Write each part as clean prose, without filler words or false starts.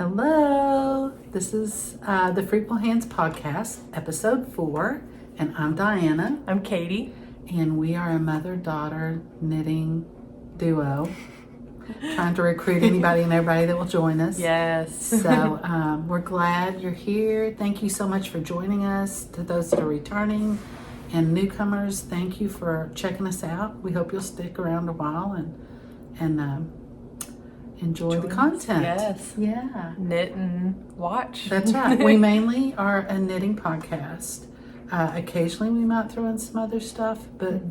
Hello, this is the Fruitful Hands podcast, episode 4, and I'm Diana. I'm Katie. And we are a mother-daughter knitting duo, trying to recruit anybody and everybody that will join us. Yes. So we're glad you're here. Thank you so much for joining us. To those that are returning and newcomers, thank you for checking us out. We hope you'll stick around a while and enjoy the content. Yes. Yeah. Knit and watch. That's right. We mainly are a knitting podcast. Occasionally we might throw in some other stuff, but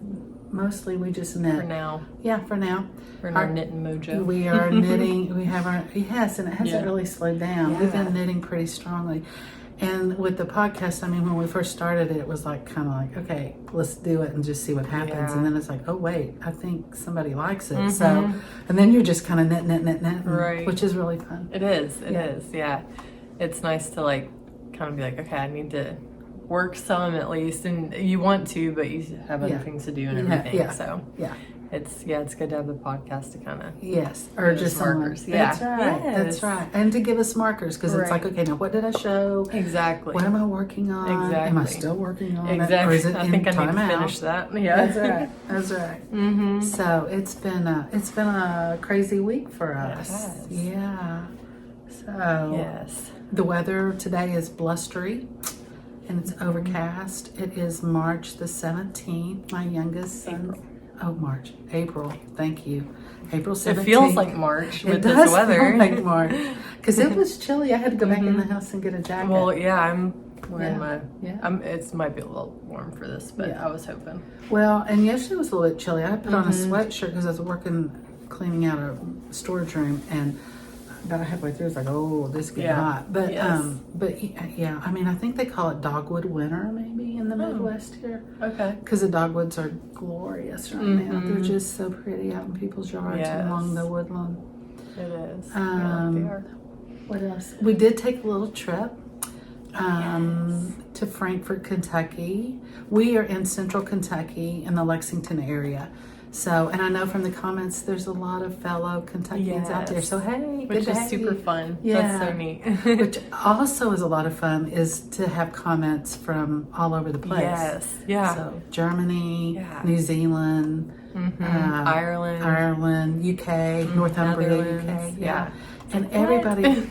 mostly we just knit. For now. Yeah, for now. We're in our knitting mojo. We are knitting. We have our, yes, and it hasn't really slowed down. Yeah. We've been knitting pretty strongly. And with the podcast, I mean, when we first started it, it was like kind of like, okay, let's do it and just see what happens. Yeah. And then it's like, oh, wait, I think somebody likes it. So, and then you're just kind of knit, Right. which is really fun. It is. It is. Yeah. It's nice to like kind of be like, okay, I need to work some at least. And you want to, but you have other things to do and everything. Yeah. So Yeah. it's good to have the podcast to kind of or just markers. Yeah. That's right. Yes. That's right. And to give us markers because it's like, okay, now what did I show? Exactly. What am I working on? Exactly. Am I still working on Exactly. it? Or is it I think I need to timeout? finish that. Yeah. That's right. That's right. So it's been a crazy week for us. It has. Yeah. So Yes. the weather today is blustery and it's overcast. It is March the 17th. My youngest son. April. Thank you. April 17th. It feels like March with It this does weather. feel like March because it was chilly. I had to go back in the house and get a jacket. Well, yeah, I'm wearing my. Yeah. It might be a little warm for this, but I was hoping. Well, and yesterday was a little bit chilly. I put on a sweatshirt because I was working, cleaning out a storage room, and about halfway through, it's like, oh, this is getting hot. But yeah, I mean, I think they call it dogwood winter maybe in the Midwest here. Okay. Because the dogwoods are glorious right now. They're just so pretty out in people's yards and along the woodland. It is. They are. What else? We did take a little trip to Frankfort, Kentucky. We are in central Kentucky in the Lexington area. So, and I know from the comments, there's a lot of fellow Kentuckians out there. So, hey, which good is super fun. Yeah. That's so neat. Which also is a lot of fun is to have comments from all over the place. Yes. Yeah. So, Germany, New Zealand, Ireland, UK, Northumbria, UK. Yeah. And everybody,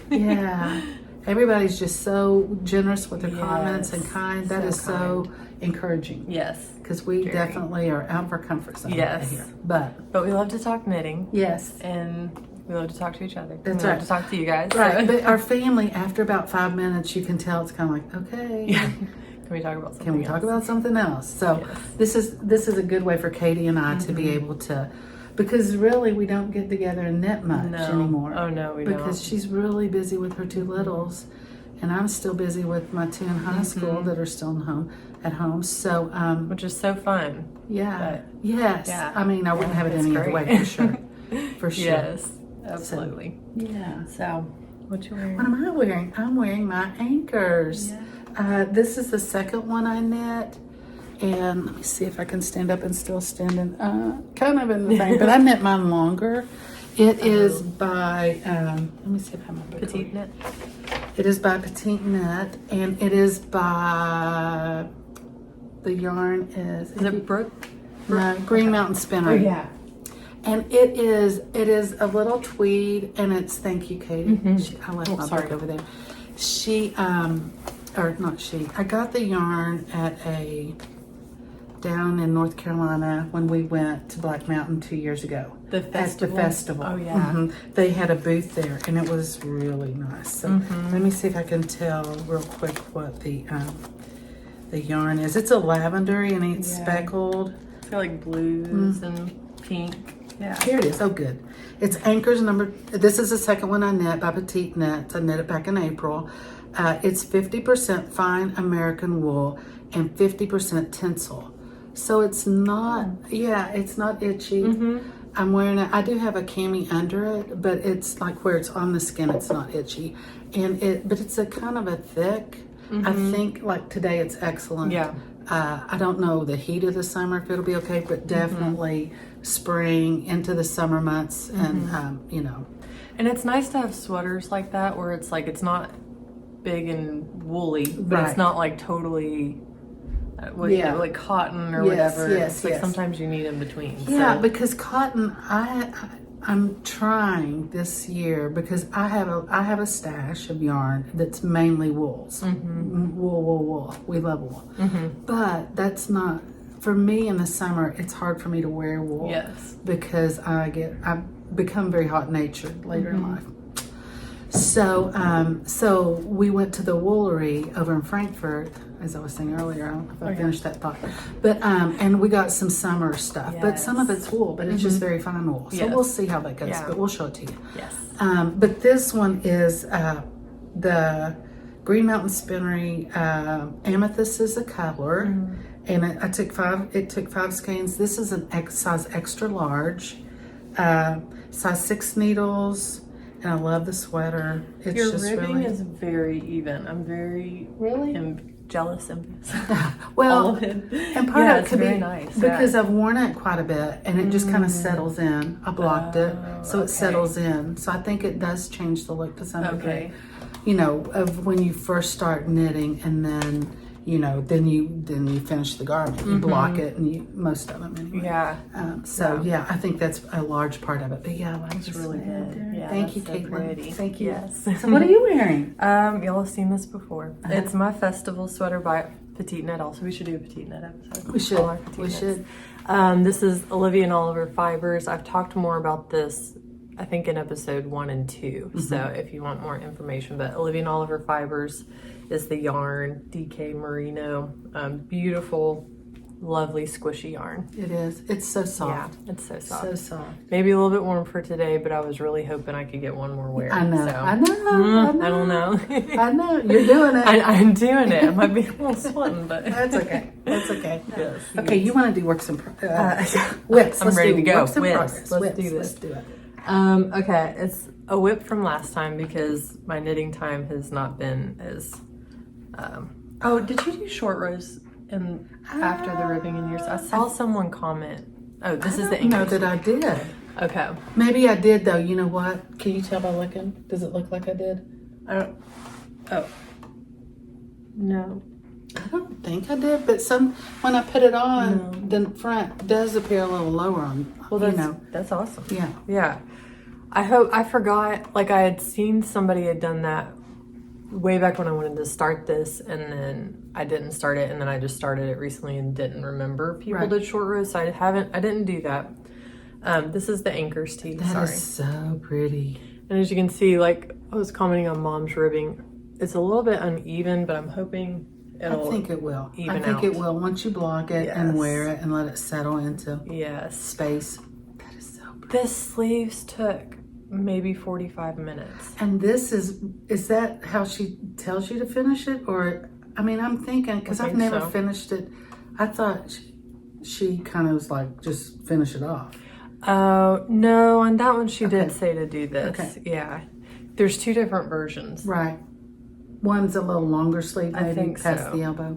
everybody's just so generous with their comments and kind. That is so encouraging. Yes. Because we definitely are out of our comfort zone here. But we love to talk knitting. Yes. And we love to talk to each other. That's we right. love to talk to you guys. Right. So. But our family, after about 5 minutes, you can tell it's kind of like, okay. Yeah. Can we talk about something Can we talk about something else? So this is a good way for Katie and I to be able to, because really we don't get together and knit much anymore. Oh no, we don't. Because she's really busy with her 2 littles, and I'm still busy with my 2 in high school that are still at home. So which is so fun. Yeah. But, yes. Yeah. I mean, I wouldn't have it any other way for sure. For sure. Yes. Absolutely. So, yeah. So what you wearing? What am I wearing? I'm wearing my Ankers. Yeah. This is the second one I knit. And let me see if I can stand up and still standing. Kind of in the thing, but I knit mine longer. It is by, let me see if I have my book. Petiteknit. It is by Petiteknit, and it is by, the yarn is it Brook? No, Green Mountain Spinnery. Oh, yeah. And it is a little tweed, and it's, thank you, Katie. I left my book over there. I got the yarn down in North Carolina when we went to Black Mountain 2 years ago. The festival? At the festival. Oh, yeah. They had a booth there, and it was really nice. So let me see if I can tell real quick what the yarn is. It's a lavender, and it's speckled. It's got like blues and pink. Yeah. Here it is. Oh, good. It's Ankers number. This is the second one I knit by Petiteknit. I knit it back in April. It's 50% fine American wool and 50% Tencel. So it's not, it's not itchy. I'm wearing it. I do have a cami under it, but it's like where it's on the skin, it's not itchy. But it's a kind of a thick. I think like today it's excellent. Yeah. I don't know the heat of the summer if it'll be okay, but definitely spring into the summer months, and And it's nice to have sweaters like that where it's like, it's not big and woolly, but it's not like totally like cotton or whatever. It's like sometimes you need in between. Yeah, because cotton, I'm trying this year because I have a stash of yarn that's mainly wools. Wool. We love wool. But that's not, for me in the summer, it's hard for me to wear wool. Yes. Because I've become very hot natured later in life. So we went to the woolery over in Frankfurt, as I was saying earlier. I don't know if I finished that thought, but and we got some summer stuff. But some of it's wool, but it's just very fine wool. So we'll see how that goes. But we'll show it to you. Yes. But this one is the Green Mountain Spinnery Amethyst is a color, and it took five skeins. This is an size extra large, size 6 needles. And I love the sweater. It's Your just ribbing really is very even. I'm very jealous and well, all of it. and part of it could be nice because I've worn it quite a bit, and it just kind of settles in. I blocked it, so it settles in. So I think it does change the look to some degree. You know, of when you first start knitting, and then then you finish the garment. You block it, and most of them anyway. Yeah. I think that's a large part of it. But yeah, I like it's really good. Yeah, thank you, so Caitlin. pretty. Thank you. Yes. So what are you wearing? Y'all have seen this before. It's my festival sweater by Petiteknit. Also, we should do a Petiteknit episode. We should. We should. This is Olivia and Oliver fibers. I've talked more about this, I think, in episode 1 and 2. So if you want more information, but Olivia and Oliver fibers is the yarn, DK Merino. Beautiful, lovely, squishy yarn. It is. It's so soft. Yeah, it's so soft. So soft. Maybe a little bit warm for today, but I was really hoping I could get one more wear. I know. So. I know. I don't know. I know. You're doing it. I'm doing it. I might be a little sweating, but that's okay. That's okay. Yes. Okay, you want to do works in whips. I'm ready to go. Works in progress. Let's do this. Let's do it. Okay, it's a whip from last time because my knitting time has not been as. Oh, did you do short rows after the ribbing in yours? I saw someone comment. Oh, this is the Ankers. No, that I did. Okay. Maybe I did though. You know what? Can you tell by looking? Does it look like I did? I don't. Oh. No. I don't think I did, but when I put it on, the front does appear a little lower on. Well, that's awesome. Yeah. Yeah. I forgot. Like I had seen somebody had done that way back when I wanted to start this, and then I didn't start it, and then I just started it recently and didn't remember people did short rows, so I didn't do that. This is the Ankers tee. That is so pretty. And as you can see, like I was commenting on Mom's ribbing, it's a little bit uneven, but I'm hoping I think it will. Even I think out. It will once you block it and wear it and let it settle into space. That is so pretty. This sleeves took maybe 45 minutes. And this is that how she tells you to finish it? Or, I mean, I'm thinking, because I've never finished it. I thought she kind of was like, just finish it off. Oh, no, on that one she did say to do this. Okay. Yeah. There's 2 different versions. Right. One's a little longer sleeve, maybe I think past the elbow.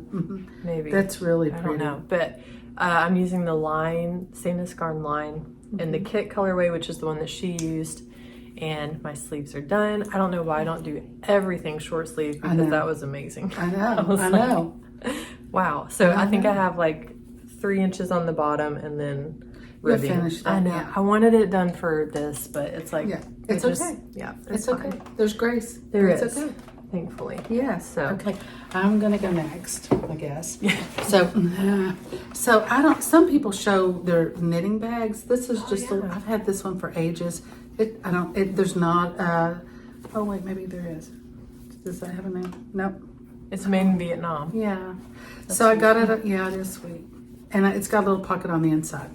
Maybe. That's really pretty. I don't know, but I'm using the line, Sandnes Garn line, in the Kitt colorway, which is the one that she used. And my sleeves are done. I don't know why I don't do everything short sleeve because that was amazing. I know. I know. Wow. So I think I have like 3 inches on the bottom and then ribbing. Finish that, I know. I wanted it done for this, but it's like it's okay. Yeah, it's okay. There's grace. There is. Okay. Thankfully. Yeah. So okay, I'm gonna go next, I guess. Yeah. So I don't. Some people show their knitting bags. This is just. I've had this one for ages. There's not. Oh wait, maybe there is. Does that have a name? Nope. It's made in Vietnam. Yeah. So I got it. Yeah, it is sweet, and it's got a little pocket on the inside,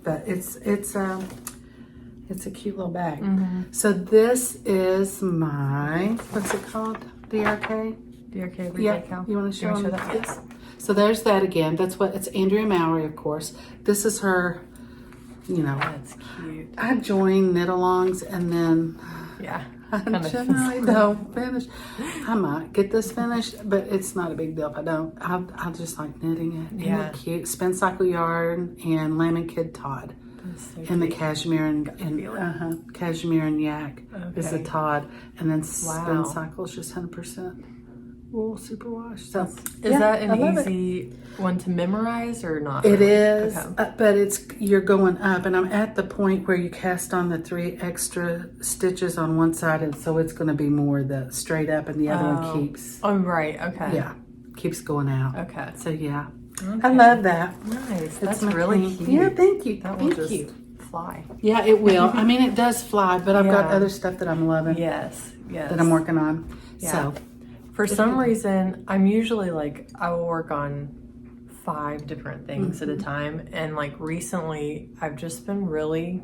but it's a cute little bag. So this is my, what's it called? DRK? DRK Yeah, you want to show them? that? Yes. So there's that again. It's Andrea Mowry, of course. This is her, That's cute. I joined knit-alongs and then I generally don't finish. I might get this finished, but it's not a big deal if I don't. I just like knitting it. Isn't it cute? Spincycle yarn and Lamb and Kid Todd. So and the cute. cashmere and feel it. cashmere and yak is the Okay. Todd, and then Wow. Spincycle is just 100% wool superwash. So Is yeah, that I an love it. easy one to memorize or not? It really? is, Okay. but you're going up, and I'm at the point where you cast on the 3 extra stitches on one side, and so it's going to be more the straight up, and the other one keeps, Oh, right. Okay. yeah, keeps going out. Okay. So yeah, Okay. I love that. Nice. It's That's my really thing. cute. Yeah, thank you. That will Thank just you. fly. Yeah, it will. I mean, it does fly, but I've got Yeah. other stuff that I'm loving Yes. Yes. that I'm working on. Yeah. So For some reason, I'm usually like, I will work on 5 different things at a time. And like recently, I've just been really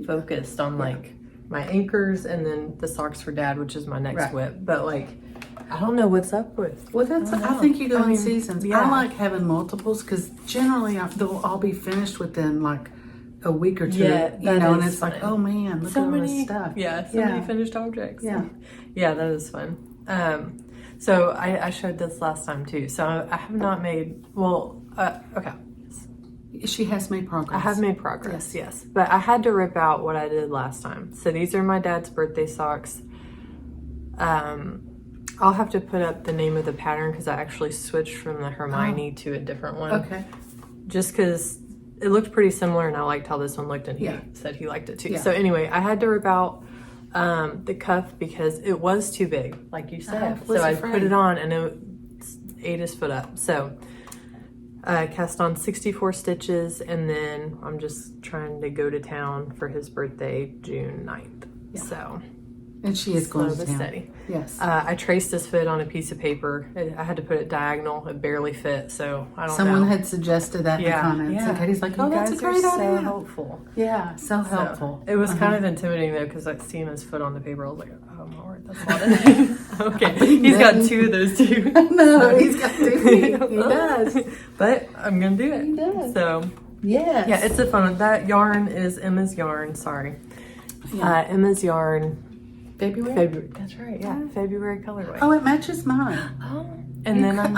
focused on like my Ankers and then the socks for Dad, which is my next Right. whip. But like, I don't know what's up with. well, that's. I don't I know. think you go I in mean, seasons. yeah. I like having multiples because generally they'll all be finished within like a week or two. Yeah, you that know, and is it's like, fun. oh man, look at all this stuff. Yeah, so Yeah. many finished objects. Yeah. Yeah, that is fun. So I showed this last time too. So I have not made, okay. She has made progress. I have made progress, yes. But I had to rip out what I did last time. So these are my dad's birthday socks. I'll have to put up the name of the pattern because I actually switched from the Hermione to a different one. Okay. Just because it looked pretty similar and I liked how this one looked and he Yeah. said he liked it too. Yeah. So anyway, I had to rip out the cuff because it was too big, like you said. was So I afraid. put it on and it ate his foot up. So I cast on 64 stitches and then I'm just trying to go to town for his birthday, June 9th. Yeah. So And she is going slow to but town. steady. Yes. I traced his foot on a piece of paper. I had to put it diagonal. It barely fit, so I don't know. Someone had suggested that in the Yeah, comments, yeah. and Katie's like, You "Oh, that's a guys are great so idea." helpful. Yeah, so So, helpful. it was kind of intimidating though, because like seeing his foot on the paper, I was like, "Oh my word, that's a lot of things." Okay, he's got 2 of those too. No, he's got 2. He does. But I'm gonna do it. He does. So Yes. yeah, it's a fun one. That yarn is Emma's yarn. Sorry, Yeah. Emma's yarn. February. February. That's right. Yeah, February colorway. Oh, it matches mine. Oh, and then I'm.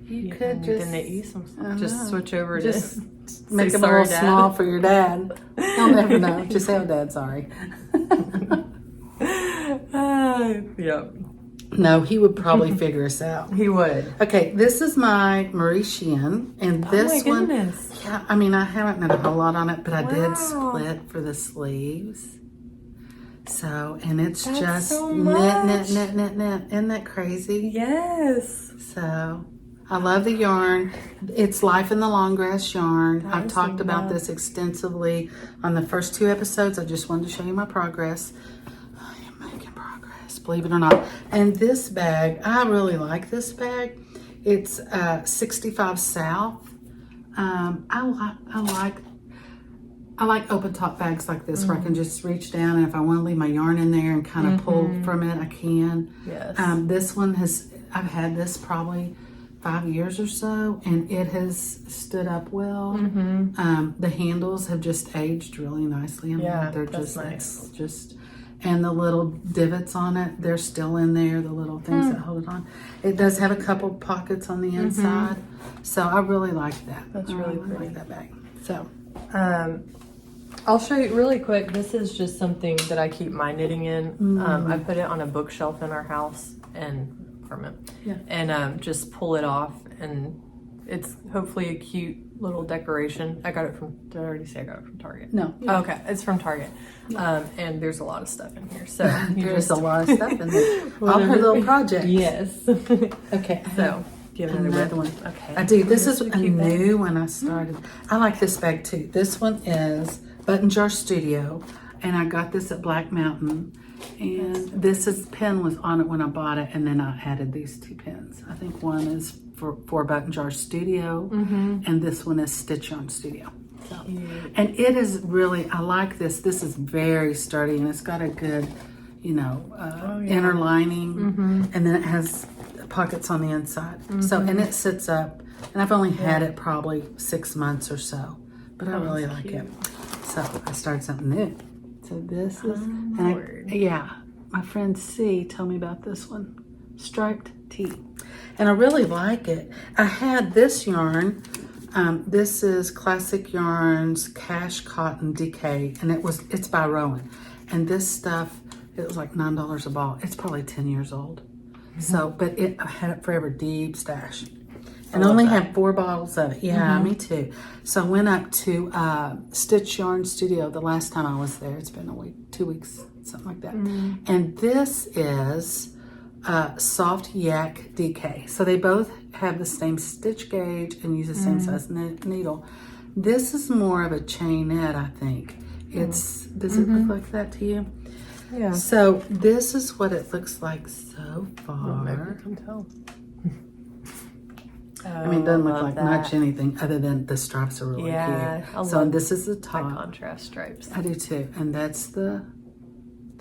You could just Didn't you some? I Just know. switch over just to make say them a sorry, little Dad. small for your dad. He'll never know. Just say, "Oh, Dad, sorry." Yep, No, he would probably figure us out. he would. Okay, this is my Mariechen, and this oh my one, goodness. yeah, I mean, I haven't done a whole lot on it, but I did Wow. split for the sleeves. So, and it's That's just so knit, much. knit. Isn't that crazy? Yes. So, I love the yarn. It's Life in the Long Grass yarn. I've Nice, talked about yeah. this extensively on the first 2 episodes. I just wanted to show you my progress. I am making progress, believe it or not. And this bag, I really like this bag. It's 65 South. I like open top bags like this where I can just reach down, and if I want to leave my yarn in there and kind of pull from it, I can. Yes. This one I've had this probably 5 years or so, and it has stood up well. The handles have just aged really nicely. I mean, Yeah, they're that's just nice. it's just, and the little divots on it, they're still in there. The little things that hold it on. It does have a couple pockets on the inside, so I really like that. That's I really like pretty. that bag. So I'll show you really quick. This is just something that I keep my knitting in. I put it on a bookshelf in our house and Yeah. and just pull it off, and it's hopefully a cute little decoration. I got it from. Did I already say I got it from Target? no, Oh, okay, it's from Target, and there's a lot of stuff in here. So you there's just a lot of stuff in there. All her little projects. yes. Okay. So do you have Another one. Okay, I do. This is a a cute bag. new one I started. I like this bag too. This one is Button Jar Studio, and I got this at Black Mountain. And this pin was on it when I bought it, and then I added these 2 pins. I think one is for Button Jar Studio, and this one is Stitch On Studio. So, and it is really, I like this. This is very sturdy, and it's got a good, inner lining, and then it has pockets on the inside. So, and it sits up, and I've only had it probably 6 months or so, but I really like it. So I started something new. So this is, my friend C told me about this one, Striped Tee, and I really like it. I had this yarn This is Classic Yarns Cashcotton DK, and it's by Rowan. And this stuff, it was like $9 a ball. It's probably 10 years old. So, but I had it forever, deep stash. And only had 4 bottles of it. Yeah, me too. So I went up to Stitch Yarn Studio the last time I was there. It's been a week, 2 weeks, something like that. And this is Softyak DK. So they both have the same stitch gauge and use the same size needle. This is more of a chainette, I think. Does it look like that to you? Yeah. So this is what it looks like so far. Maybe you can tell. I mean, it doesn't look like much anything other than the stripes are really cute. So this is the top. My contrast stripes. I do too, and that's the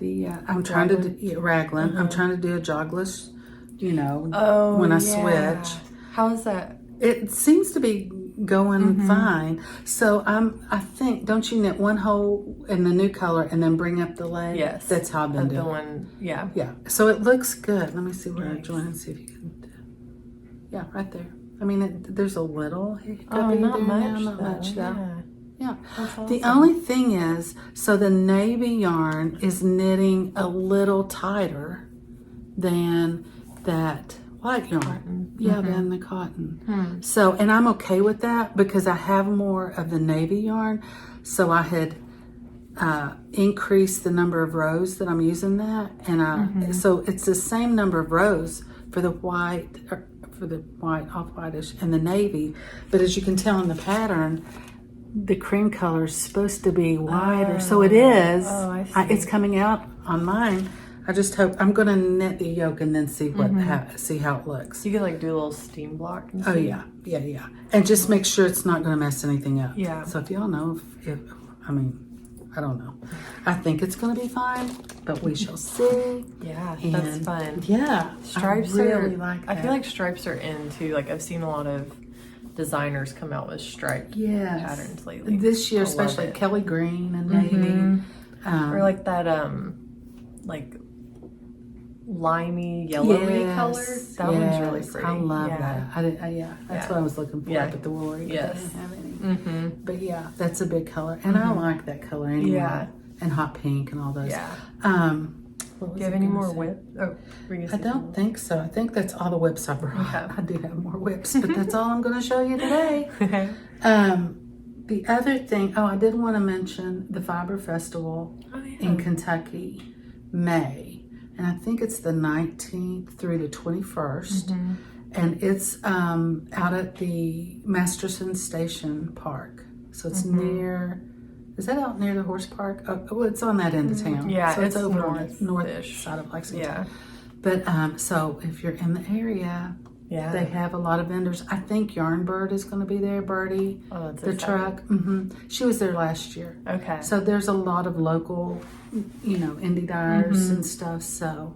I'm trying to do raglan. I'm trying to do a jogless, when I switch. How is that? It seems to be going fine. So I think, don't you knit one hole in the new color and then bring up the leg? Yes. That's how I've been doing. The one, yeah. Yeah. So it looks good. Let me see where I join and see if you can do. Yeah, right there. I mean, there's a little not much though. Yeah. Awesome. The only thing is, so the navy yarn is knitting a little tighter than that white yarn. Yeah, than the cotton. So, and I'm okay with that because I have more of the navy yarn. So I had increased the number of rows that I'm using that. And so it's the same number of rows for the white, off-whitish, and the navy. But as you can tell in the pattern, the cream color is supposed to be wider. So it is. Oh, I see. It's coming out on mine. I just hope, I'm going to knit the yoke and then see see how it looks. You could do a little steam block. And Oh yeah. And just make sure it's not going to mess anything up. Yeah. So if y'all know, I don't know. I think it's going to be fine, but we shall see. Yeah, that's fun. Yeah. Stripes I really like that. I feel like stripes are in too. I've seen a lot of designers come out with striped patterns lately. This year, especially Kelly Green and navy. Or that limey yellowy color. That one's really pretty. I love that. That's what I was looking for up at the Woolworth. Yes. But I didn't have any. But yeah, that's a big color. And I like that color anyway. Yeah. And hot pink and all those. Yeah. Do you have any more whips? Oh, I don't think so. I think that's all the whips I brought. Okay. I do have more whips, but that's all I'm going to show you today. The other thing, I did want to mention the Fiber Festival in Kentucky, May. And I think it's the 19th through the 21st. And it's out at the Masterson Station Park. So it's near, is that out near the horse park? Oh, it's on that end of town. Yeah, so it's over on the north north-ish side of Lexington. Yeah. But so if you're in the area, they have a lot of vendors. I think Yarnbird is going to be there, Birdie. Oh, that's the exciting. truck. She was there last year. Okay. So there's a lot of local, indie dyers and stuff. So,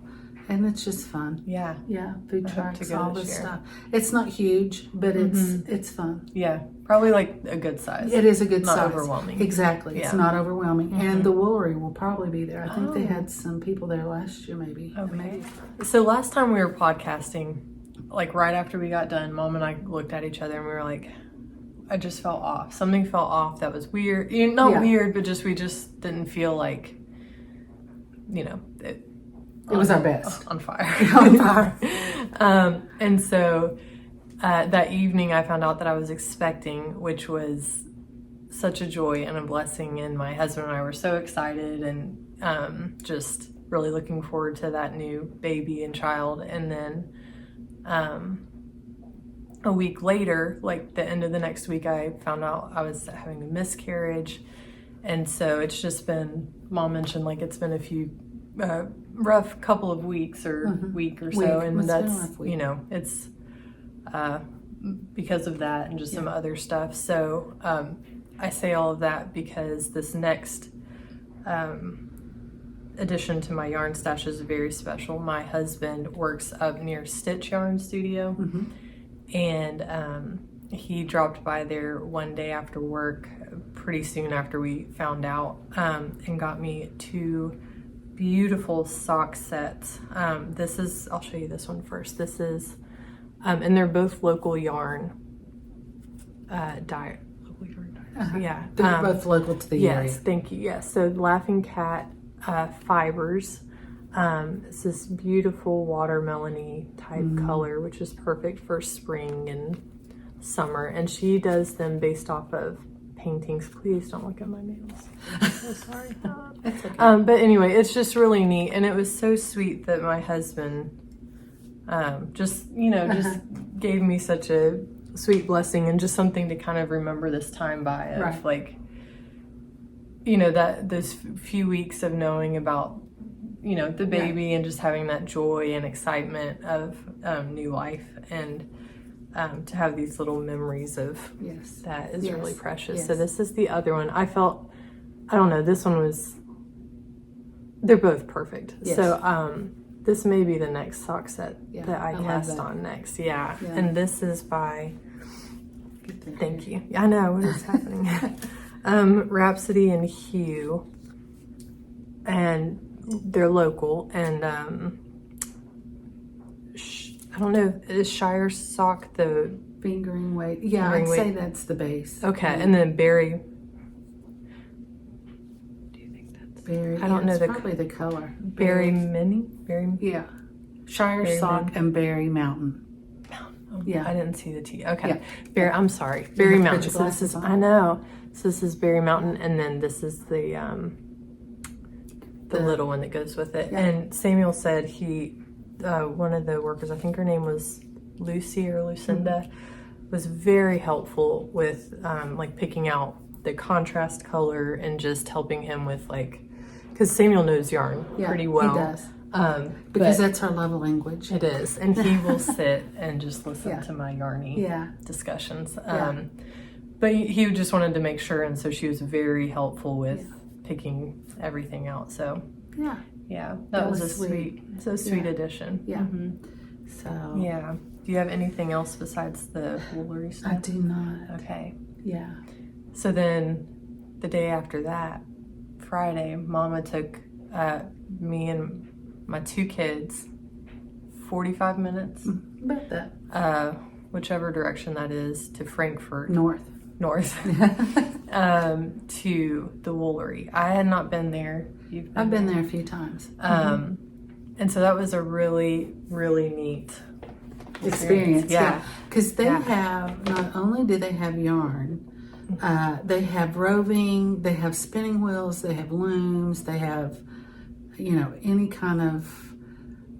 and it's just fun. Yeah. Yeah, food hope to trucks, go all this this year. stuff. It's not huge, but it's fun. Yeah. Probably a good size. It is a good Not size. overwhelming. Exactly. Yeah. It's not overwhelming. And the Woolery will probably be there. I think they had some people there last year, maybe. Okay. Maybe. So last time we were podcasting, right after we got done, Mom and I looked at each other and we were like, I just felt off. Something felt off that was weird. Not weird, but we just didn't feel like, it was our best. On fire. On fire. And so that evening I found out that I was expecting, which was such a joy and a blessing. And my husband and I were so excited and just really looking forward to that new baby and child. And then a week later, the end of the next week, I found out I was having a miscarriage. And so it's just been, Mom mentioned, it's been a few rough couple of weeks or week or so. And that's, it's because of that and just some other stuff. So I say all of that because this next addition to my yarn stash is very special. My husband works up near Stitch Yarn Studio, and he dropped by there one day after work, pretty soon after we found out, and got me 2 beautiful sock sets. I'll show you this one first. This is, and they're both local yarn. dye. Yeah. They're both local to the area. Yes, thank you. Yes. So Laughing Cat fibers. It's this beautiful watermelon-y type color, which is perfect for spring and summer. And she does them based off of paintings. Please don't look at my nails. I'm so sorry. That's okay. But anyway, it's just really neat. And it was so sweet that my husband just gave me such a sweet blessing and just something to kind of remember this time by of Right. like, that those few weeks of knowing about, the baby and just having that joy and excitement of new life and to have these little memories of that is really precious. Yes. So this is the other one. I don't know, this one was, they're both perfect. Yes. So this may be the next sock set that I love cast that. on next. Yeah. Yeah. And this is by, thank you. I know, what is happening? Rhapsody and Hue. And they're local. And I don't know, is Shire Sock the Fingering weight. Yeah, Fingering I'd weight. say that's the base. okay? And then Berry. Do you think that's Berry. I don't know it's the probably the color. Berry Mini? Berry. Yeah. Shire Berry Sock Mountain. and Berry Mountain. Oh, Yeah. I didn't see the T. Okay. Yeah. Berry. I'm sorry. Berry have to Mountain. put your So this is. glasses on. I know. So this is Berry Mountain, and then this is the little one that goes with it. Yeah. And Samuel said he, one of the workers, I think her name was Lucy or Lucinda, was very helpful with like picking out the contrast color and just helping him with because Samuel knows yarn pretty well. He does. but Because that's her love language. it is, and he will sit and just listen Yeah. to my yarny Yeah. discussions. Yeah. But he just wanted to make sure, and so she was very helpful with picking everything out. So Yeah. yeah, that was a sweet. sweet Yeah. addition. Yeah. Mhm. So Yeah. Do you have anything else besides the woolery I stuff? do not. Okay. Yeah. So then the day after that, Friday, Mama took me and my two kids 45 minutes, About that. whichever direction that is, to Frankfurt, North. to the woolery. I had not been there. You've I've been there a few times. And so that was a really, really neat Experience. Yeah. Because they Yeah. have, not only do they have yarn, they have roving, they have spinning wheels, they have looms, they have, any kind of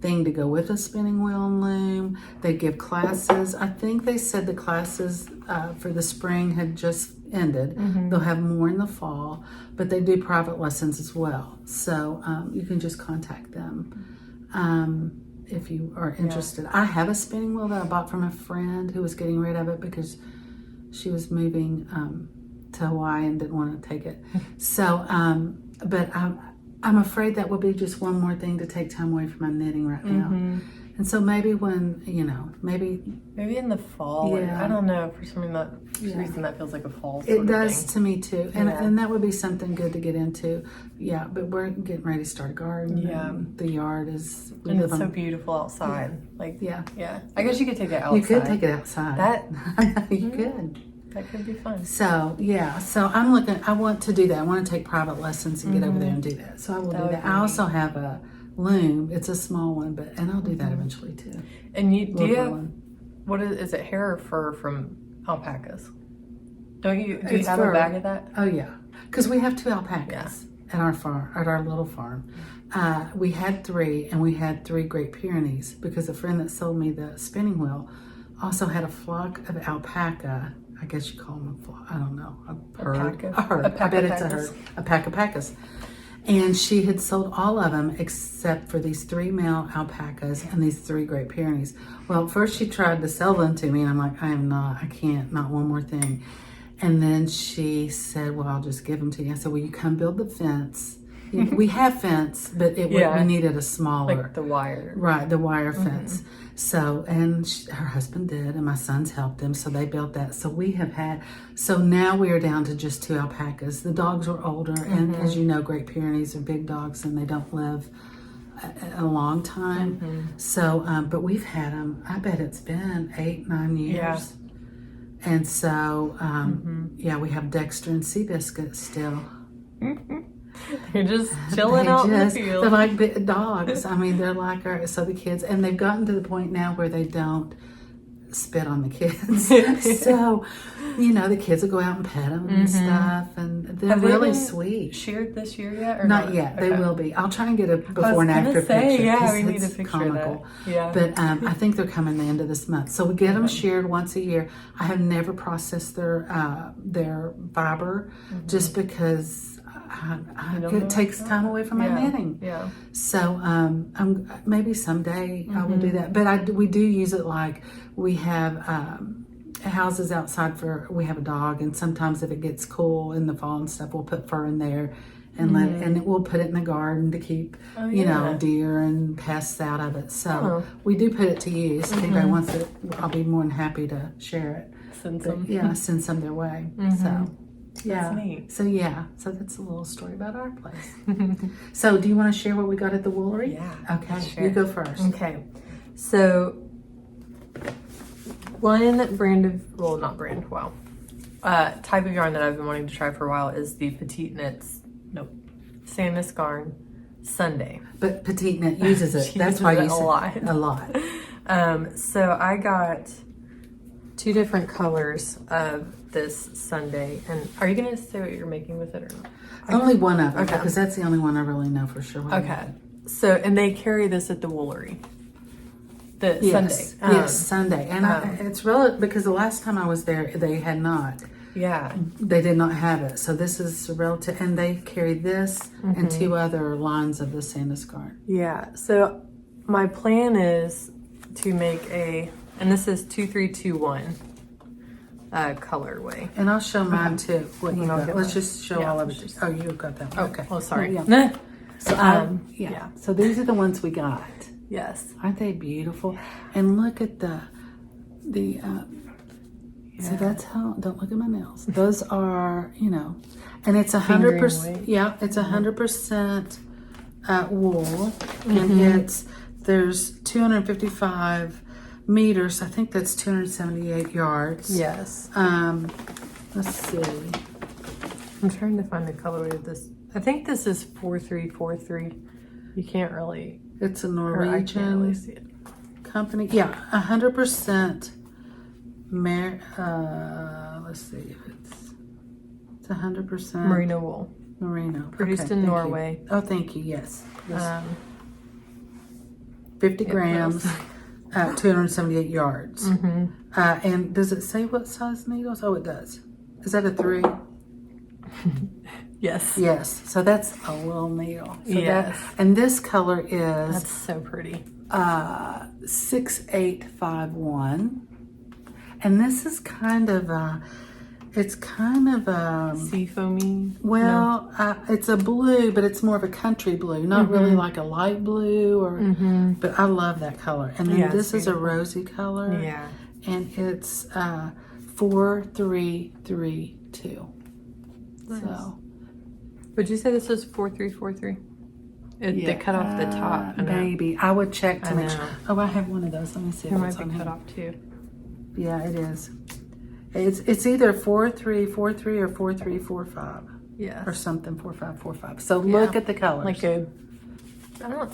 thing to go with a spinning wheel and loom. They give classes. I think they said the classes for the spring had just ended. They'll have more in the fall, but they do private lessons as well. So you can just contact them if you are interested. I have a spinning wheel that I bought from a friend who was getting rid of it because she was moving to Hawaii and didn't want to take it. So, but I'm afraid that will be just one more thing to take time away from my knitting right now. And so maybe when, maybe Maybe in the fall. Yeah. I don't know. For some reason, that feels like a fall. it sort does of to me too. And, Yeah. and that would be something good to get into. Yeah, but we're getting ready to start a garden. Yeah. And the yard is, thing. And it's so beautiful outside. yeah. Yeah. I guess you could take it outside. You could take it outside. That you could. That could be fun. So yeah, so I'm looking. I want to do that. I want to take private lessons and get over there and do that. So I will That do would that. be I also have a loom. It's a small one, and I'll do that eventually too. And do you Local have one. what is it? Hair or fur from alpacas? Don't you? Do you It's have fur. a bag of that? Oh yeah, because we have 2 alpacas at our farm, at our little farm. We had 3, and we had 3 Great Pyrenees because the friend that sold me the spinning wheel also had a flock of alpaca. I guess you call them a flock. I don't know. A herd. Alpaca? A herd. I bet it's a herd. A pack of alpacas. And she had sold all of them except for these 3 male alpacas and these 3 Great Pyrenees. Well, first she tried to sell them to me, and I'm like, I can't, not one more thing. And then she said, well, I'll just give them to you. I said, well, you come build the fence. We have fence, but we needed a smaller. Like the wire. Right, the wire fence. So, and her husband did, and my sons helped them, so they built that. So so now we are down to just 2 alpacas. The dogs were older, and as you know, Great Pyrenees are big dogs, and they don't live a long time. So, but we've had them, I bet it's been 8-9 years. And so, yeah, we have Dexter and Seabiscuit still. They're just chilling out in the field. They're like big dogs. I mean, they're like so the kids, and they've gotten to the point now where they don't spit on the kids. So, you know, the kids will go out and pet them and stuff, and they're really sweet. Shared this year yet? Or not yet. They will be. I'll try and get a before and after picture. Yeah, we need a picture comical. of that. Yeah. But I think they're coming the end of this month. So we get them shared once a year. I have never processed their fiber just because it takes time away from my knitting. Yeah. So maybe someday I will do that. But we do use it like we have houses outside we have a dog, and sometimes if it gets cool in the fall and stuff, we'll put fur in there and we'll put it in the garden to keep you know, deer and pests out of it. So we do put it to use. If anybody wants it, I'll be more than happy to share it. Send some their way. So yeah. So that's a little story about our place. So do you want to share what we got at the Woolery? Yeah. Okay. You go first. Okay. So one type of yarn that I've been wanting to try for a while is the Sandnes Garn Sunday. But Petiteknit uses it. That's why you said a lot. So I got 2 different colors of this Sunday. And are you going to say what you're making with it or not? Only one of them, because that's the only one I really know for sure. Okay. So, and they carry this at the Woolery. Sunday. Yes, Sunday. And it's relative because the last time I was there, they had not. Yeah. They did not have it. So this is relative. And they carry this and 2 other lines of the Sandnes Garn. Yeah. So my plan is to make and this is 2321 colorway. And I'll show mine too. What you got. Let's just show all of it. Oh, you got that one. Okay. Oh, sorry. Yeah. So So these are the ones we got. Yes. Aren't they beautiful? And look at the so that's how, don't look at my nails. Those are, you know, and it's 100%, yeah, it's 100% wool, and there's 255 meters. I think that's 278 yards. Yes. Let's see. I'm trying to find the colorway of this. I think this is 4343. You can't really. It's a Norwegian I can't really see it. company. Yeah, 100%. Let's see if it's 100% Merino wool. Merino. Produced in Norway. Oh, thank you. Yes. 50 grams, 278 yards. And does it say what size needles? Oh, it does. Is that a 3? Yes. Yes. So that's a little needle. So yes. And this color is. That's so pretty. 6851. And this is kind of it's kind of sea foamy. Well, it's a blue, but it's more of a country blue, not really like a light blue or. But I love that color. And then this is a rosy color. Yeah. And it's 4332. Nice. So. Would you say this is 4343? They cut off the top. Maybe I would check to make sure. Oh, I have one of those. Let me see. It might be cut off too. Yeah, it is. It's either 4343 or 4345. Yeah. Or something 4545. So look at the colors. Like I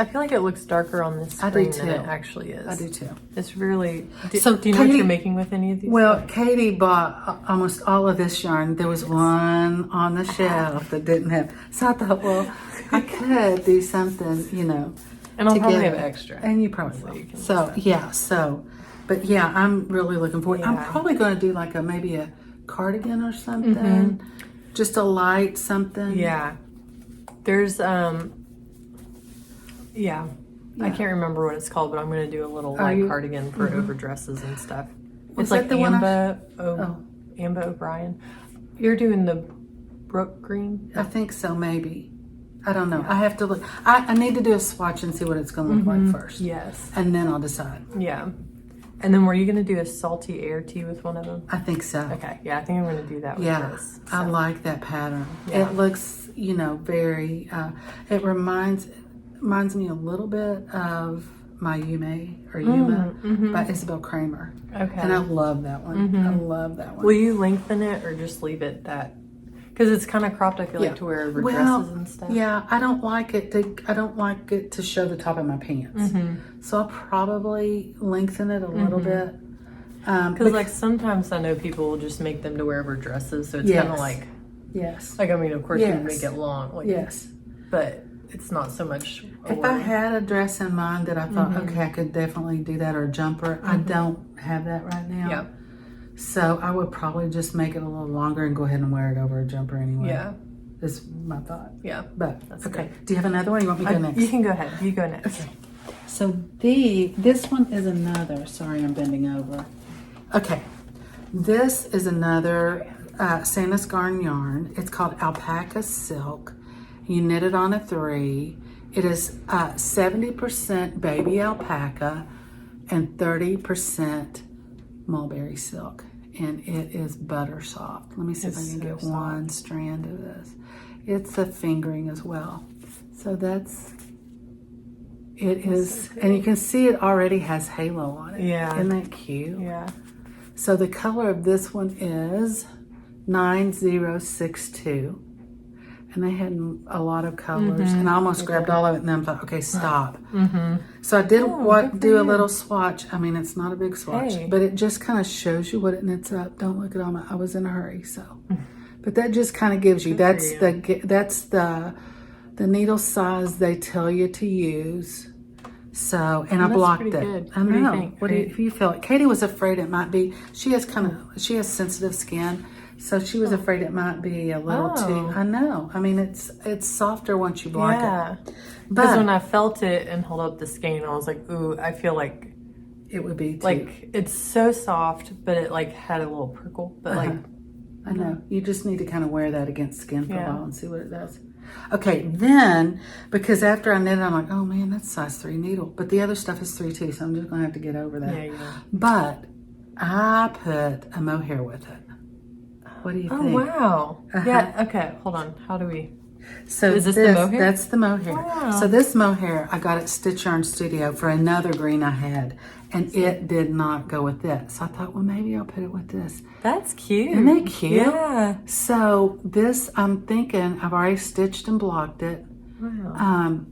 feel like it looks darker on this screen than it actually is. I do too. It's really. Do you know Katie, what you're making with any of these? Well, Katie bought almost all of this yarn. There was one on the shelf that didn't have. So I thought, well, I could do something, you know. And I'll probably have extra. And you probably will. So yeah. But yeah, I'm really looking forward. I'm probably going to do like maybe a cardigan or something. Just a light something. Yeah. There's I can't remember what it's called, but I'm going to do a little light cardigan for overdresses and stuff. It's like the Amba O'Brien. You're doing the Brook Green? I think so, maybe. I don't know. I have to look. I need to do a swatch and see what it's going to look like first. Yes. And then I'll decide. Yeah. And then were you going to do a salty air tea with one of them? I think so. Okay. Yeah, I think I'm going to do that with this. So. I like that pattern. Yeah. It looks, you know, very, it reminds me a little bit of My Yuma by Isabel Kramer. Okay. And I love that one. I love that one. Will you lengthen it or just leave it that? Because it's kind of cropped, I feel like, to wear over dresses and stuff. Yeah, I don't like it to show the top of my pants. So I'll probably lengthen it a little bit. Because like sometimes I know people will just make them to wear over dresses, so it's kind of like, like I mean, of course you would make it long, like, but it's not so much. If I had a dress in mind that I thought, okay, I could definitely do that, or a jumper, I don't have that right now. Yeah. So I would probably just make it a little longer and go ahead and wear it over a jumper anyway. Yeah. Is my thought. Yeah. But that's okay. good. Do you have another one? You want me to go next? You can go ahead. You go next. Okay. So this one is another. Sorry, I'm bending over. Okay. This is another Sandnes Garn yarn. It's called Alpaca Silk. You knit it on a 3. It is 70% baby alpaca and 30% mulberry silk, and it is butter soft. Let me see if I can get one strand of this. It's a fingering as well. So it is, and you can see it already has halo on it. Yeah. Isn't that cute? Yeah. So the color of this one is 9062. And they had a lot of colors, and I almost grabbed all of it, and then I thought, okay, stop. So I did do a little swatch. I mean, it's not a big swatch, but it just kind of shows you what it knits up. Don't look at all my. I was in a hurry, so. But that just kind of gives you. That's the needle size they tell you to use. So, and I blocked it. Good. I know. What do you feel? Like? Katie was afraid it might be. She has sensitive skin. So she was afraid it might be a little too. I know. I mean, it's softer once you block it. Because when I felt it and held up the skein, I was like, ooh, I feel like it would be too. Like it's so soft, but it like had a little prickle. But like, I know. You just need to kind of wear that against skin for a while and see what it does. Okay, then because after I knit it, I'm like, oh man, that's size 3 needle. But the other stuff is 3 too, so I'm just gonna have to get over that. Yeah. But I put a mohair with it. What do you think? Oh, wow. Yeah, okay, hold on. How do we... So is this the mohair? That's the mohair. Wow. So this mohair, I got at Stitch Yarn Studio for another green I had, and it did not go with this. So I thought, well, maybe I'll put it with this. That's cute. Isn't that cute? Yeah. So this, I'm thinking, I've already stitched and blocked it. Wow.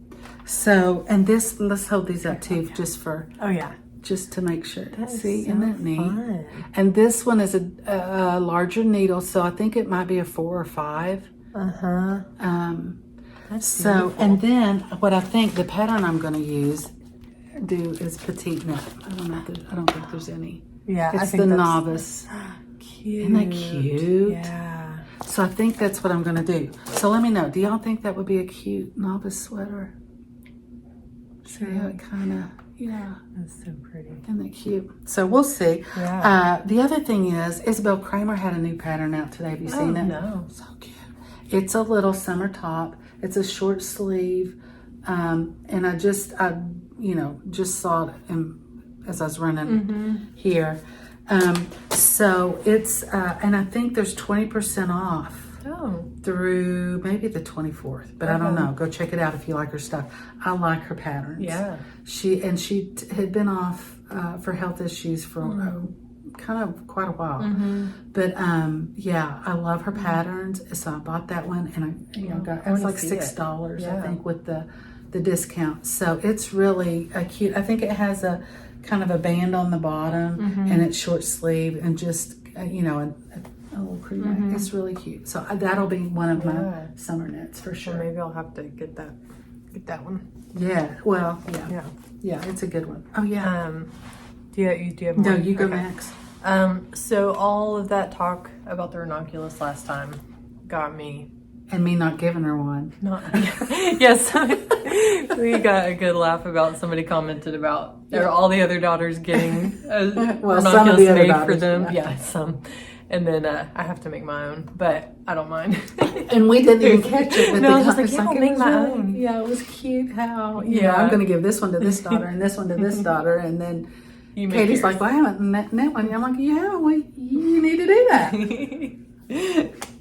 So, and this, let's hold these up too, just for... Oh, yeah. Just to make sure. See, so isn't that neat? Fun. And this one is a larger needle, so I think it might be a 4 or 5. That's so, beautiful. and then what I think the pattern I'm going to is Petiteknit. I don't think there's any. Yeah, it's I think the that's novice. Cute. Isn't that cute? Yeah. So I think that's what I'm going to do. So let me know. Do y'all think that would be a cute novice sweater? See how it kind of... Yeah. That's so pretty. Isn't that cute? So we'll see. Yeah. The other thing is, Isabel Kramer had a new pattund out today. Have you seen it? No. So cute. It's a little summer top. It's a short sleeve. And I just saw it as I was running here. So it's, and I think there's 20% off. Through maybe the 24th, but I don't know. Go check it out if you like her stuff. I like her patterns. Yeah. She had been off for health issues for kind of quite a while. But yeah, I love her patterns. So I bought that one, and I got it was like $6, I think, with the discount. So it's really cute. I think it has a kind of a band on the bottom, and it's short sleeve, and just a little crew neck. It's really cute. So that'll be one of my summer knits for sure. Well, maybe I'll have to get that one. Yeah. Well. Yeah. Yeah. It's a good one. Oh yeah. Do you have more? No, you go next. So all of that talk about the ranunculus last time got me. And me not giving her one. Yes. We got a good laugh about somebody commented about all the other daughters getting a ranunculus made for them. Yeah, some. And then I have to make my own, but I don't mind. And we didn't even catch it. No, I was just like, I'll make my own. Yeah, it was cute how, I'm going to give this one to this daughter and this one to this daughter. And then Katie's like, well, I haven't knit one. I'm like, you haven't? Well, you need to do that.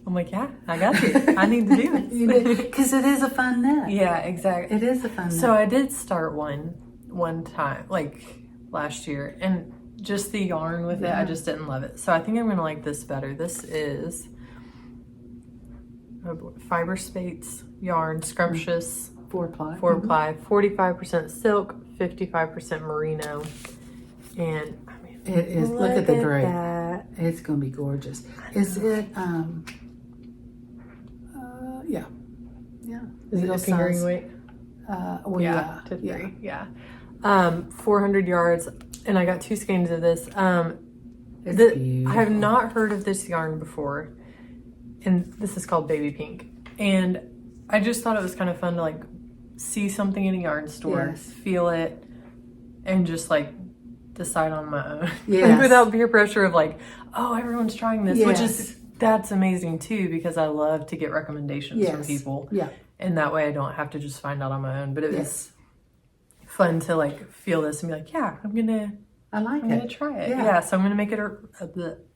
I'm like, yeah, I got you. I need to do it. Because it is a fun knit. Yeah, exactly. It is a fun knit. So I did start one. one time, like last year, and just the yarn with it, I just didn't love it. So I think I'm going to like this better. This is Fiber Spates yarn, scrumptious, 4-ply. 4-ply, 45% silk, 55% merino, and I mean, It is. Look at the drape. that. It's going to be gorgeous. Is it? Yeah. Is it a fingering weight? Well, yeah. To 3. Yeah. 400 yards, and I got 2 skeins of this. It's beautiful. I have not heard of this yarn before, and this is called Baby Pink. And I just thought it was kind of fun to like see something in a yarn store, Yes. feel it, and just like decide on my own. Yes. Like, without peer pressure of like, oh, everyone's trying this, which Yes. is, that's amazing too, because I love to get recommendations from Yes. people. Yeah. And that way I don't have to just find out on my own. But it was Yes. fun to like feel this and be like, yeah, I'm gonna try it. Yeah, so I'm gonna make it a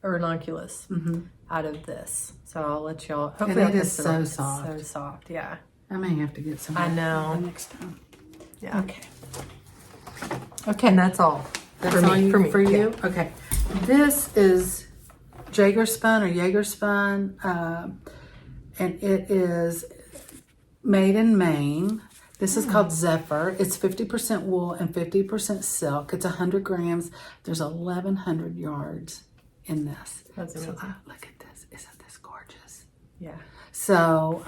ranunculus out of this. So I'll let y'all. Hopefully, And I'll it is test it so out. It's soft. so soft. Yeah, I may have to get some. I know. Next time. yeah. Okay. And that's all. That's for all me. you, For me. For you? Okay. This is Jaeger spun, and it is made in Maine. This is called Zephyr. It's 50% wool and 50% silk. It's 100 grams. There's 1,100 yards in this. That's amazing. So, look at this. Isn't this gorgeous? Yeah. So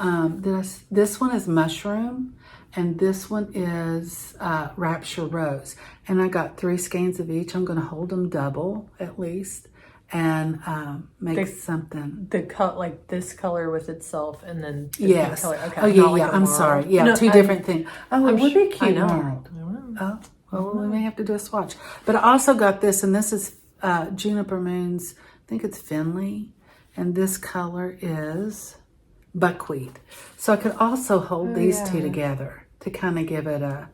this one is Mushroom, and this one is Rapture Rose. And I got 3 skeins of each. I'm going to hold them double at least, and make something. The cut like this color with itself, and then the Yes. color. Okay. Oh yeah, not like yeah. a I'm world. sorry. Yeah, No, 2 different things. Oh, it I'm would be I cute. know. World. I know. Oh, well, we may have to do a swatch. But I also got this, and this is Juniper Moon's. I think it's Finley, and this color is Buckwheat. So I could also hold these 2 together to kind of give it a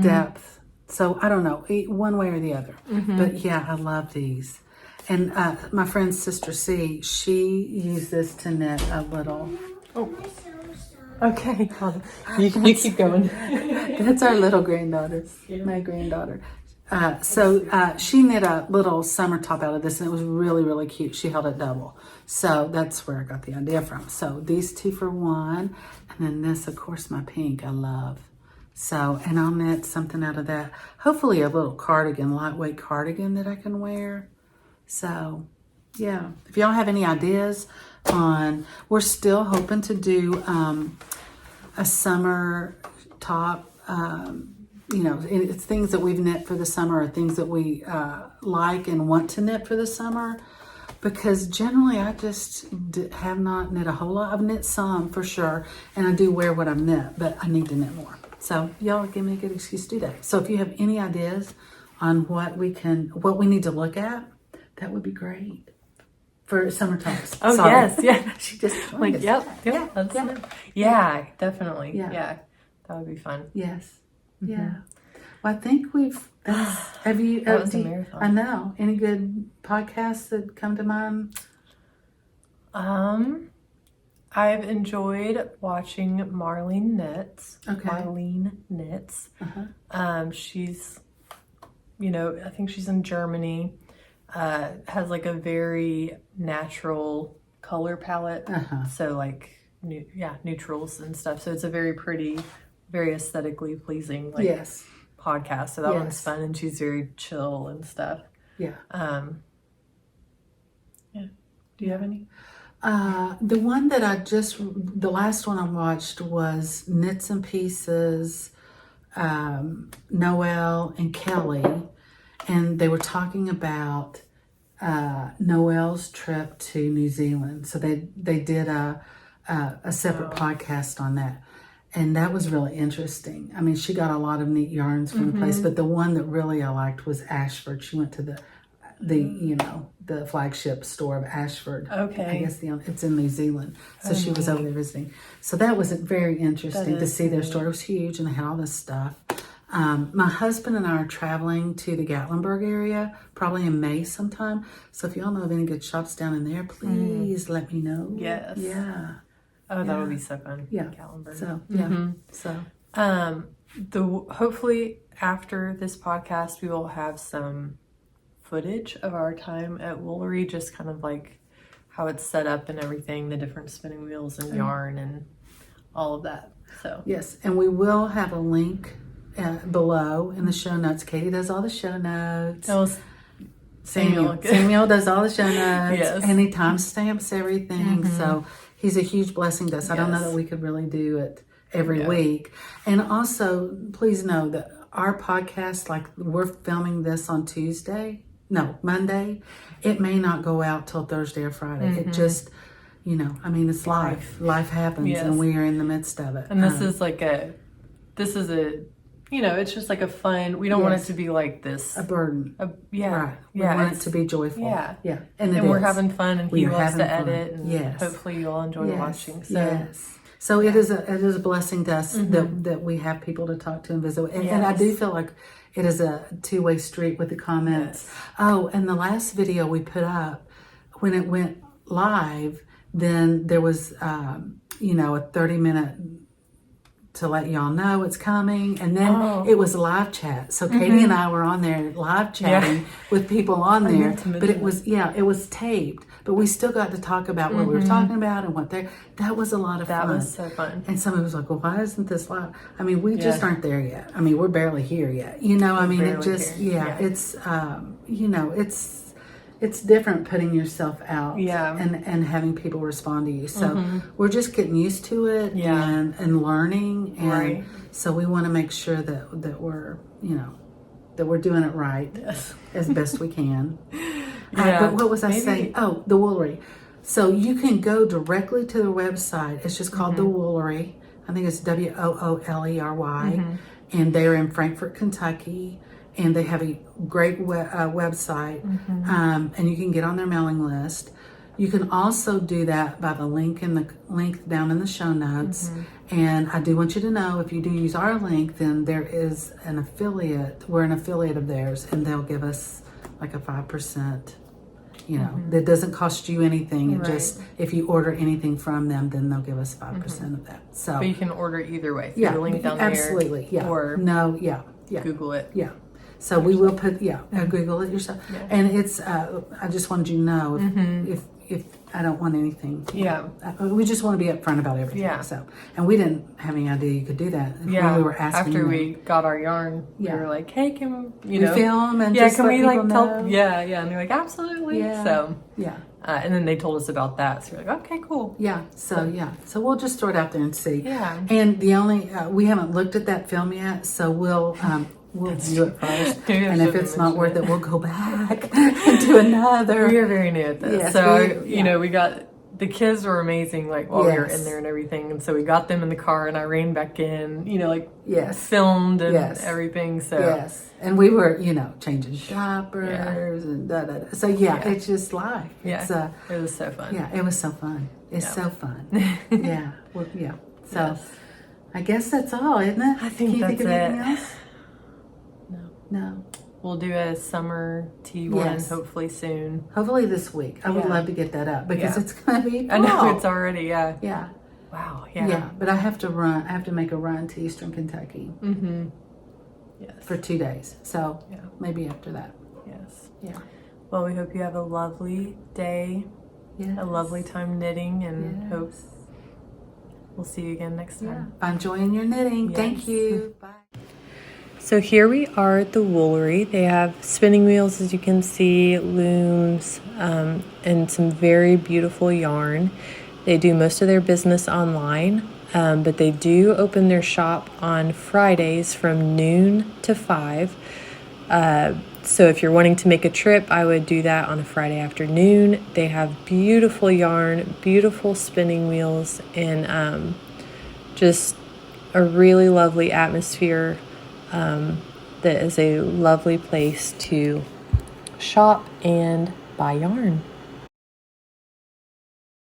depth. So I don't know, one way or the other. But yeah, I love these. And my friend's sister C, she used this to knit a little. Oh. Okay. You keep going. That's our little granddaughter, my granddaughter. So she knit a little summer top out of this, and it was really, really cute. She held it double. So that's where I got the idea from. So these 2 for 1, and then this, of course, my pink, I love. So, and I'll knit something out of that. Hopefully a little cardigan, lightweight cardigan that I can wear. So, yeah. If y'all have any ideas on, we're still hoping to do a summer top. You know, it's things that we've knit for the summer, or things that we like and want to knit for the summer. Because generally I just have not knit a whole lot. I've knit some for sure, and I do wear what I've knit, but I need to knit more. So y'all give me a good excuse to do that. So if you have any ideas on what we need to look at, that would be great for summer tops. Oh, Sorry. yes. Yeah. She just joined Like, us. yep. Yeah, definitely. Yeah. Yeah. That would be fun. Yes. Yeah. Well, I think have you, That was a marathon. I know. Any good podcasts that come to mind? I've enjoyed watching Marlene Knits. Okay. Marlene Knits. She's, I think she's in Germany. Has like a very natural color palette. So like, neutrals and stuff. So it's a very pretty, very aesthetically pleasing podcast. So that one's fun, and she's very chill and stuff. Yeah. Do you have any? The one that the last one I watched was Knits and Pieces, Noelle and Kelly, and they were talking about Noelle's trip to New Zealand. So they did a separate podcast on that. And that was really interesting. I mean, she got a lot of neat yarns from the place, but the one that really I liked was Ashford. She went to the flagship store of Ashford. Okay. I guess it's in New Zealand. So she was over there visiting. So that was very interesting to see their store. It was huge, and they had all this stuff. My husband and I are traveling to the Gatlinburg area, probably in May sometime. So if y'all know of any good shops down in there, please let me know. Yes. Yeah. Oh, that would be so fun. Yeah. Gatlinburg. So, yeah. So. hopefully after this podcast, we will have some footage of our time at Woolery, just kind of like how it's set up and everything, the different spinning wheels and yarn and all of that. So yes, and we will have a link below in the show notes. Katie does all the show notes. that was Samuel does all the show notes. Yes. And he timestamps everything. So he's a huge blessing to us. I don't know Yes. that we could really do it every week. And also, please know that our podcast, like we're filming this on Monday. It may not go out till Thursday or Friday. It just, I mean, it's life. Life happens, Yes. and we are in the midst of it. And this is it's just like a fun, we don't want it Yes. to be like this. a burden. Right. We Yeah. want it to be joyful. Yeah. Yeah. And we're having fun, and he are loves to having fun. edit, and Yes. hopefully you'll enjoy watching. So Yes. So it is a blessing to us that we have people to talk to and visit. And I do feel like it is a two-way street with the comments. Yes. Oh, and the last video we put up, when it went live, then there was, a 30-minute to let y'all know it's coming. And then it was live chat. So Katie and I were on there live chatting with people on there. But it was taped. But we still got to talk about what we were talking about and that was a lot of fun. that was so fun. And somebody was like, well, why isn't this live? I mean, we just aren't there yet. I mean, we're barely here yet. I mean, it just, it's, it's different putting yourself out and having people respond to you. So we're just getting used to it and learning. And so we want to make sure that we're, that we're doing it right as best we can. But what was I saying? Oh, the Woolery. So you can go directly to their website. It's just called the Woolery. I think it's WOOLERY. And they're in Frankfort, Kentucky. And they have a great website. And you can get on their mailing list. You can also do that by the link down in the show notes. And I do want you to know, if you do use our link, then there is an affiliate. We're an affiliate of theirs, and they'll give us like a 5%. That doesn't cost you anything. It just, if you order anything from them, then they'll give us 5% of that. So, But you can order either way. Through the link down absolutely, there. Or Google it. Yeah. So we will put, Google it yourself. Yeah. And it's, I just wanted you to know if I don't want anything. We just want to be upfront about everything. Yeah. So, and we didn't have any idea you could do that. Yeah. When we were asking After them. we got our yarn, we were like, hey, can we film and just can let we people like know? tell? Yeah. And they're like, absolutely. Yeah. So, yeah. And then they told us about that. So we're like, okay, cool. Yeah. So we'll just throw it out there and see. Yeah. And the only, we haven't looked at that film yet. So we'll do it first. And if it's not worth it, we'll go back and do another. We are very new at this. Yes, so, we got, the kids were amazing, like, while we were in there and everything. And so we got them in the car and I ran back in, filmed and everything. So, and we were, changing diapers and da-da-da. So, it's just life. Yeah. It was so fun. Yeah, it was so fun. It's so fun. Yeah. Well, yeah. So, I guess that's all, isn't it? I think Can you think of anything else? No. We'll do a summer tea one hopefully soon. Hopefully this week. I would love to get that up because it's going to be fall. I know it's already, Yeah. Wow, Yeah, but I have to make a run to Eastern Kentucky. Yes. For 2 days. So maybe after that. Yes. Yeah. Well, we hope you have a lovely day. Yes. A lovely time knitting, and hope we'll see you again next time. Find joy in your knitting. Yes. Thank you. Bye. So here we are at the Woolery. They have spinning wheels, as you can see, looms, and some very beautiful yarn. They do most of their business online, but they do open their shop on Fridays from noon to 5. So if you're wanting to make a trip, I would do that on a Friday afternoon. They have beautiful yarn, beautiful spinning wheels, and just a really lovely atmosphere. That is a lovely place to shop and buy yarn.